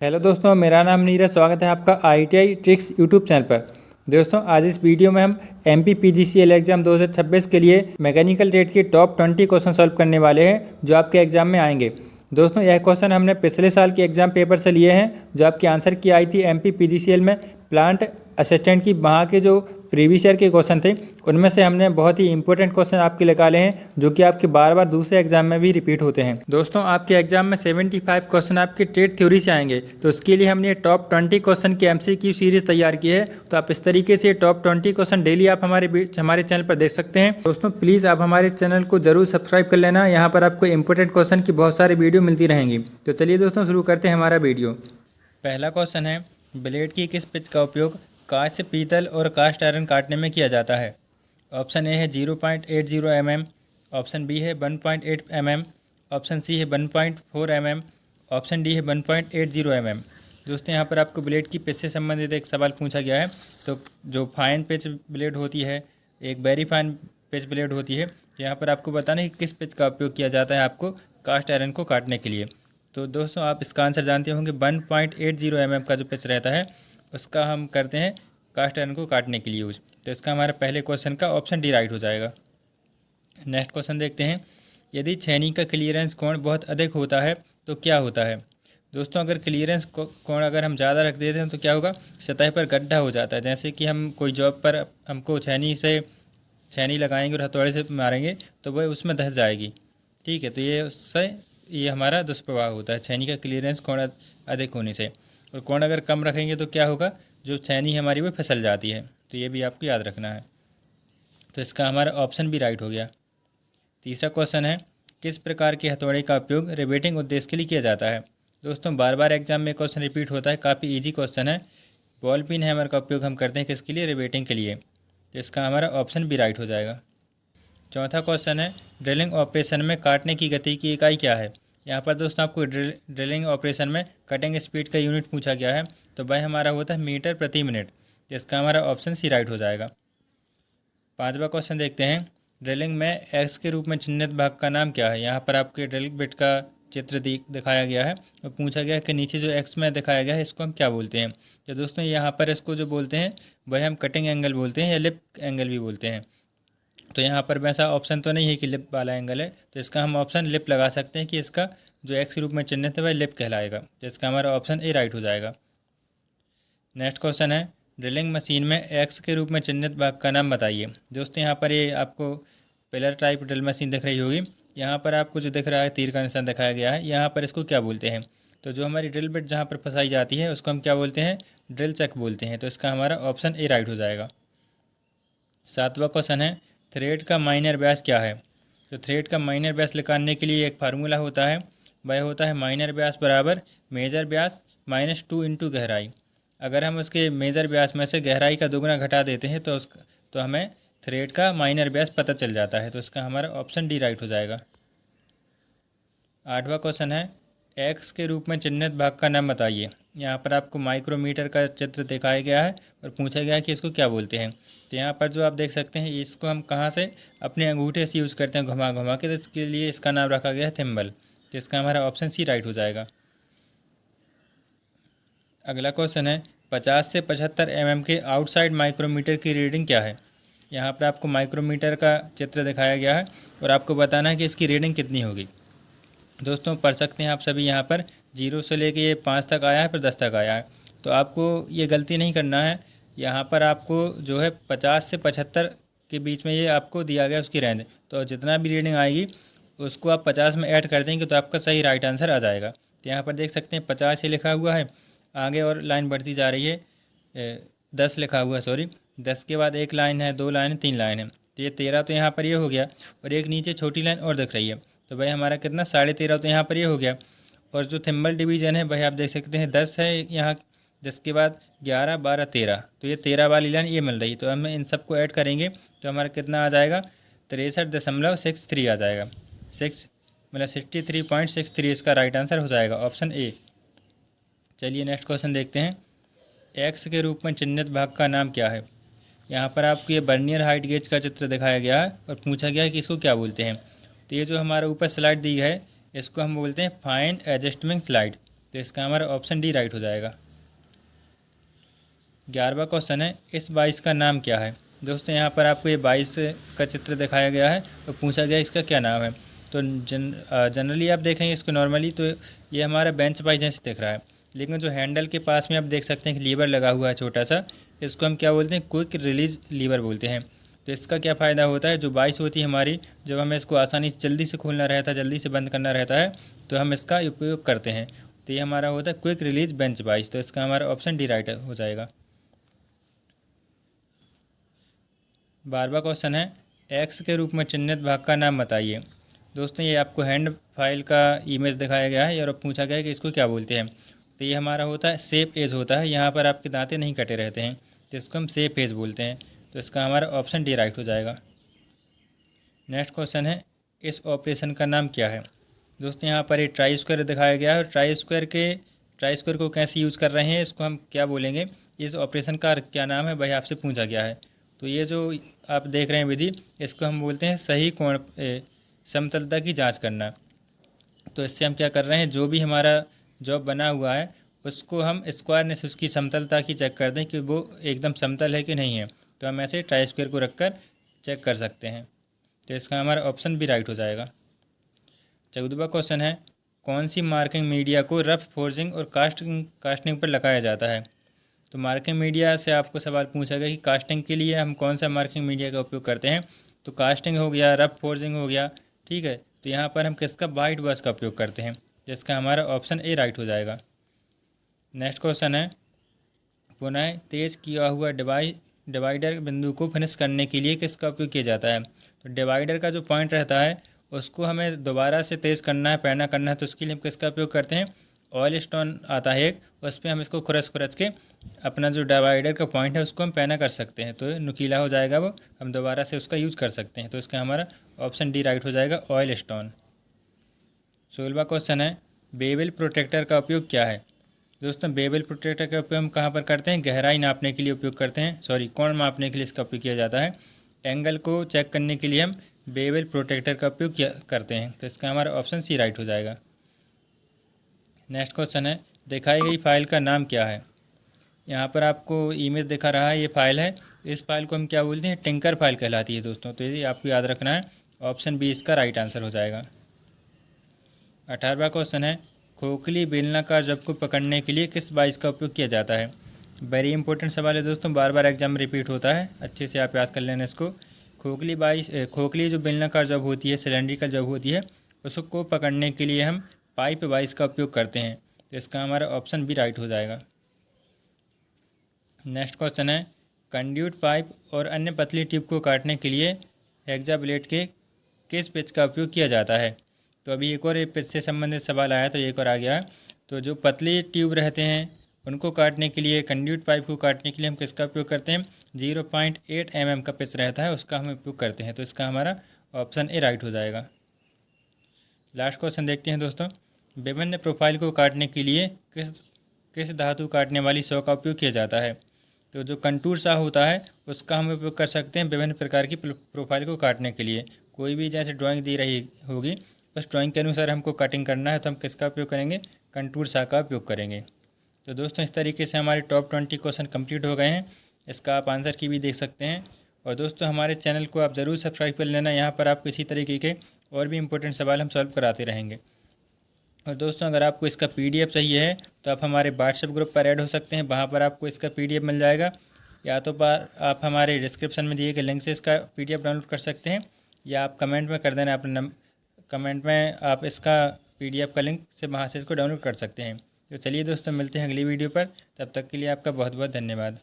Hello दोस्तों, मेरा नाम नीरज। स्वागत है आपका ITI ट्रिक्स यूट्यूब चैनल पर। दोस्तों, आज इस वीडियो में हम MP PGCL एग्जाम 2026 के लिए मैकेनिकल ट्रेड के टॉप 20 क्वेश्चन सॉल्व करने वाले हैं जो आपके एग्जाम में आएंगे। दोस्तों, यह क्वेश्चन हमने पिछले साल के एग्जाम पेपर से लिए हैं जो आपकी आंसर की आई थी MP PGCL में प्लांट असिस्टेंट की। वहाँ के जो प्रीवियस ईयर के क्वेश्चन थे उनमें से हमने बहुत ही इंपॉर्टेंट क्वेश्चन आपके निकाले हैं जो कि आपके बार बार दूसरे एग्जाम में भी रिपीट होते हैं। दोस्तों, आपके एग्जाम में 75 क्वेश्चन आपके ट्रेड थ्योरी से आएंगे, तो उसके लिए हमने टॉप 20 क्वेश्चन की MCQ सीरीज तैयार की है। तो आप इस तरीके से टॉप 20 क्वेश्चन डेली आप हमारे चैनल पर देख सकते हैं। दोस्तों, प्लीज़ आप हमारे चैनल को जरूर सब्सक्राइब कर लेना। यहाँ पर आपको इंपॉर्टेंट क्वेश्चन की बहुत सारी वीडियो मिलती रहेंगी। तो चलिए दोस्तों, शुरू करते हैं हमारा वीडियो। पहला क्वेश्चन है, ब्लेड की किस पिच का उपयोग कांच, पीतल और कास्ट आयरन काटने में किया जाता है? ऑप्शन ए है 0.80 mm, ऑप्शन बी है 1.8 mm, ऑप्शन सी है 1.4 mm, ऑप्शन डी है 1.80 mm। दोस्तों, यहाँ पर आपको ब्लेड की पिच से संबंधित एक सवाल पूछा गया है। तो जो फाइन पिच ब्लेड होती है, एक वेरी फाइन पिच ब्लेड होती है, यहाँ पर आपको बताना है कि किस पिच का उपयोग किया जाता है आपको कास्ट आयरन को काटने के लिए। तो दोस्तों, आप इसका आंसर जानते होंगे। 1.80 mm का जो पिच रहता है उसका हम करते हैं कास्ट आयरन को काटने के लिए यूज। तो इसका हमारा पहले क्वेश्चन का ऑप्शन डी राइट हो जाएगा। नेक्स्ट क्वेश्चन देखते हैं, यदि छेनी का क्लियरेंस कोण बहुत अधिक होता है तो क्या होता है? दोस्तों, अगर क्लियरेंस कोण अगर हम ज़्यादा रख देते हैं तो क्या होगा, सतह पर गड्ढा हो जाता है। जैसे कि हम कोई जॉब पर हमको छेनी लगाएंगे और हथौड़े से मारेंगे तो वह उसमें धंस जाएगी। ठीक है, तो ये हमारा दुष्प्रभाव होता है छेनी का क्लियरेंस कोण अधिक होने से। और कोण अगर कम रखेंगे तो क्या होगा, जो छेनी हमारी वो फिसल जाती है। तो ये भी आपको याद रखना है। तो इसका हमारा ऑप्शन भी राइट हो गया। तीसरा क्वेश्चन है, किस प्रकार के हथौड़े का उपयोग रिवेटिंग उद्देश्य के लिए किया जाता है? दोस्तों, बार बार एग्जाम में क्वेश्चन रिपीट होता है, काफ़ी ईजी क्वेश्चन है। बॉल पिन हैमर का उपयोग हम करते हैं किसके लिए? रिवेटिंग के लिए। तो इसका हमारा ऑप्शन भी राइट हो जाएगा। चौथा क्वेश्चन है, ड्रिलिंग ऑपरेशन में काटने की गति की इकाई क्या है? यहाँ पर दोस्तों आपको ड्रिलिंग ऑपरेशन में कटिंग स्पीड का यूनिट पूछा गया है। तो वह हमारा होता है मीटर प्रति मिनट। तो इसका हमारा ऑप्शन सी राइट हो जाएगा। पांचवा क्वेश्चन देखते हैं, ड्रिलिंग में एक्स के रूप में चिन्हित भाग का नाम क्या है? यहाँ पर आपके ड्रिलिंग बिट का चित्र दिखाया गया है और पूछा गया है कि नीचे जो एक्स में दिखाया गया है इसको हम क्या बोलते हैं? तो दोस्तों, यहाँ पर इसको जो बोलते हैं वह हम कटिंग एंगल बोलते हैं या लिप एंगल भी बोलते हैं। तो यहाँ पर वैसा ऑप्शन तो नहीं है कि लिप वाला एंगल है, तो इसका हम ऑप्शन लिप लगा सकते हैं कि इसका जो एक्स के रूप में चिन्हित है वह लिप कहलाएगा। तो इसका हमारा ऑप्शन ए राइट हो जाएगा। नेक्स्ट क्वेश्चन है, ड्रिलिंग मशीन में एक्स के रूप में चिन्हित भाग का नाम बताइए। दोस्तों, यहाँ पर ये आपको पिलर टाइप ड्रिल मशीन दिख रही होगी। यहाँ पर आपको जो दिख रहा है तीर का निशान दिखाया गया है, यहाँ पर इसको क्या बोलते हैं? तो जो हमारी ड्रिल बिट जहाँ पर फंसाई जाती है उसको हम क्या बोलते हैं? ड्रिल चक बोलते हैं। तो इसका हमारा ऑप्शन ए राइट हो जाएगा। सातवां क्वेश्चन है, थ्रेड का माइनर व्यास क्या है? तो थ्रेड का माइनर व्यास निकालने के लिए एक फार्मूला होता है, वह होता है माइनर व्यास बराबर मेजर व्यास -2 इंटू गहराई। अगर हम उसके मेजर व्यास में से गहराई का दोगुना घटा देते हैं तो हमें थ्रेड का माइनर व्यास पता चल जाता है। तो इसका हमारा ऑप्शन डी राइट हो जाएगा। आठवां क्वेश्चन है, एक्स के रूप में चिन्हित भाग का नाम बताइए। यहाँ पर आपको माइक्रोमीटर का चित्र दिखाया गया है और पूछा गया है कि इसको क्या बोलते हैं। तो यहाँ पर जो आप देख सकते हैं इसको हम कहाँ से अपने अंगूठे से यूज़ करते हैं घुमा घुमा के, तो इसके लिए इसका नाम रखा गया है थिम्बल। तो इसका हमारा ऑप्शन सी राइट हो जाएगा। अगला क्वेश्चन है, 50 से 75 mm के आउटसाइड माइक्रोमीटर की रीडिंग क्या है? यहाँ पर आपको माइक्रोमीटर का चित्र दिखाया गया है और आपको बताना है कि इसकी रीडिंग कितनी होगी। दोस्तों, पढ़ सकते हैं आप सभी। यहाँ पर 0 से लेके ये 5 तक आया है, फिर 10 तक आया है। तो आपको ये गलती नहीं करना है। यहाँ पर आपको जो है 50 से 75 के बीच में ये आपको दिया गया उसकी रेंज। तो जितना भी रीडिंग आएगी उसको आप 50 में ऐड कर देंगे तो आपका सही राइट आंसर आ जाएगा। तो यहाँ पर देख सकते हैं 50 ही लिखा हुआ है, आगे और लाइन बढ़ती जा रही है। 10 लिखा हुआ है, सॉरी। 10 के बाद एक लाइन है, 2 लाइन है, 3 लाइन है। तो ये 13 तो यहाँ पर ये हो गया और एक नीचे छोटी लाइन और दिख रही है। तो भाई हमारा कितना 13.5 तो यहाँ पर ये हो गया। और जो थिम्बल डिवीज़न है भाई आप देख सकते हैं 10 है यहाँ, 10 के बाद 11, 12, 13। तो ये 13 वाली लाइन ये मिल रही। तो हम इन सबको ऐड करेंगे तो हमारा कितना आ जाएगा? 63.63 आ जाएगा। 63.63 इसका राइट आंसर हो जाएगा, ऑप्शन ए। चलिए नेक्स्ट क्वेश्चन देखते हैं, एक्स के रूप में चिन्हित भाग का नाम क्या है? यहाँ पर आपको ये बर्नियर हाइट गेज का चित्र दिखाया गया है और पूछा गया है कि इसको क्या बोलते हैं। तो ये जो हमारे ऊपर स्लाइड दी है इसको हम बोलते हैं फाइन एडजस्टमेंट स्लाइड। तो इसका हमारा ऑप्शन डी राइट हो जाएगा। 11वां क्वेश्चन है, इस 22 का नाम क्या है। दोस्तों यहाँ पर आपको ये 22 का चित्र दिखाया गया है और पूछा गया इसका क्या नाम है। तो जनरली आप देखेंगे इसको नॉर्मली तो ये हमारा बेंच बाई जैसे दिख रहा है, लेकिन जो हैंडल के पास में आप देख सकते हैं कि लीवर लगा हुआ है छोटा सा, इसको हम क्या बोलते हैं, क्विक रिलीज लीवर बोलते हैं। तो इसका क्या फ़ायदा होता है, जो 22 होती है हमारी, जब हमें इसको आसानी से जल्दी से खोलना रहता है, जल्दी से बंद करना रहता है, तो हम इसका उपयोग करते हैं। तो ये हमारा होता है क्विक रिलीज बेंच 22। तो इसका हमारा ऑप्शन डी राइट हो जाएगा। 12वां क्वेश्चन है, एक्स के रूप में चिन्हित भाग का नाम बताइए। दोस्तों ये आपको हैंड फाइल का इमेज दिखाया गया है और पूछा गया है कि इसको क्या बोलते हैं। तो ये हमारा होता है सेफ एज होता है, यहाँ पर आपके दांतें नहीं कटे रहते हैं, तो इसको हम सेफ एज बोलते हैं। तो इसका हमारा ऑप्शन डी राइट हो जाएगा। नेक्स्ट क्वेश्चन है, इस ऑपरेशन का नाम क्या है। दोस्तों यहाँ पर ये ट्राई स्क्वायर दिखाया गया है और ट्राई स्क्वायर को कैसे यूज़ कर रहे हैं, इसको हम क्या बोलेंगे, इस ऑपरेशन का क्या नाम है भाई, आपसे पूछा गया है। तो ये जो आप देख रहे हैं विधि, इसको हम बोलते हैं सही कोण समतलता की जांच करना। तो इससे हम क्या कर रहे हैं, जो भी हमारा जॉब बना हुआ है उसको हम स्क्वायर से उसकी समतलता की चेक कर दें कि वो एकदम समतल है कि नहीं है। तो हम ऐसे ट्राई स्क्वायर को रखकर चेक कर सकते हैं। तो इसका हमारा ऑप्शन भी राइट हो जाएगा। 14वां क्वेश्चन है, कौन सी मार्किंग मीडिया को रफ फोर्जिंग और कास्टिंग पर लगाया जाता है। तो मार्किंग मीडिया से आपको सवाल पूछा गया कि कास्टिंग के लिए हम कौन सा मार्किंग मीडिया का उपयोग करते हैं। तो कास्टिंग हो गया, रफ फोर्जिंग हो गया, ठीक है। तो यहाँ पर हम किसका, वाइट बॉक्स का उपयोग करते हैं, जिसका हमारा ऑप्शन ए राइट हो जाएगा। नेक्स्ट क्वेश्चन है, पुनः तेज किया हुआ डिवाइडर बिंदु को फिनिश करने के लिए किसका उपयोग किया जाता है। तो डिवाइडर का जो पॉइंट रहता है उसको हमें दोबारा से तेज़ करना है, पैना करना है, तो उसके लिए हम किसका उपयोग करते हैं, ऑयल स्टोन आता है एक, उस पर हम इसको खुरच के अपना जो डिवाइडर का पॉइंट है उसको हम पैना कर सकते हैं, तो नुकीला हो जाएगा वो, हम दोबारा से उसका यूज़ कर सकते हैं। तो इसका हमारा ऑप्शन डी राइट हो जाएगा, ऑयल स्टोन। 16वां क्वेश्चन है, बेवल प्रोटेक्टर का उपयोग क्या है। दोस्तों बेवल प्रोटेक्टर का उपयोग हम कहाँ पर करते हैं, गहराई नापने के लिए उपयोग करते हैं, कोण मापने के लिए इसका उपयोग किया जाता है। एंगल को चेक करने के लिए हम बेवल प्रोटेक्टर का उपयोग करते हैं। तो इसका हमारा ऑप्शन सी राइट हो जाएगा। नेक्स्ट क्वेश्चन है, दिखाई गई फाइल का नाम क्या है। यहाँ पर आपको इमेज दिखा रहा है, ये फाइल है। इस फाइल को हम क्या बोलते हैं, टिंकर फाइल कहलाती है दोस्तों। तो ये आपको याद रखना है, ऑप्शन बी इसका राइट आंसर हो जाएगा। 18वां क्वेश्चन है, खोखली बेलनाकार जब को पकड़ने के लिए किस बाइस का उपयोग किया जाता है। वेरी इंपॉर्टेंट सवाल है दोस्तों, बार बार एग्जाम में रिपीट होता है, अच्छे से आप याद कर लेना इसको। खोखली जो बेलनाकार जब होती है, सिलेंड्रिकल जब होती है, उसको पकड़ने के लिए हम पाइप बाइस का उपयोग करते हैं। तो इसका हमारा ऑप्शन भी राइट हो जाएगा। नेक्स्ट क्वेश्चन है, कंड्यूट पाइप और अन्य पतली ट्यूब को काटने के लिए हेक्सा ब्लेड के किस पिच का उपयोग किया जाता है। तो अभी एक और पिच से संबंधित सवाल आया, तो एक और आ गया। तो जो पतली ट्यूब रहते हैं उनको काटने के लिए, कंड्यूट पाइप को काटने के लिए हम किसका उपयोग करते हैं, 0.8 mm का पिच रहता है, उसका हम उपयोग करते हैं। तो इसका हमारा ऑप्शन ए राइट हो जाएगा। लास्ट क्वेश्चन देखते हैं दोस्तों, विभिन्न प्रोफाइल को काटने के लिए किस धातु काटने वाली सौ का उपयोग किया जाता है। तो जो कंटूर सा होता है उसका हम उपयोग कर सकते हैं विभिन्न प्रकार की प्रोफाइल को काटने के लिए। कोई भी जैसे ड्राइंग दी रही होगी, बस ड्राइंग के अनुसार हमको कटिंग करना है, तो हम किसका उपयोग करेंगे, कंटूर सा का उपयोग करेंगे। तो दोस्तों इस तरीके से हमारे टॉप 20 क्वेश्चन कंप्लीट हो गए हैं। इसका आप आंसर की भी देख सकते हैं। और दोस्तों हमारे चैनल को आप ज़रूर सब्सक्राइब कर लेना, यहाँ पर आपको इसी तरीके के और भी इंपॉर्टेंट सवाल हम सॉल्व कराते रहेंगे। और दोस्तों अगर आपको इसका PDF चाहिए है तो आप हमारे व्हाट्सएप ग्रुप पर ऐड हो सकते हैं, वहाँ पर आपको इसका PDF मिल जाएगा। या तो पर आप हमारे डिस्क्रिप्शन में दिए गए लिंक से इसका PDF डाउनलोड कर सकते हैं, या आप कमेंट में कर देना अपने कमेंट में आप इसका PDF का लिंक से वहाँ से इसको डाउनलोड कर सकते हैं। तो चलिए दोस्तों मिलते हैं अगली वीडियो पर, तब तक के लिए आपका बहुत बहुत धन्यवाद।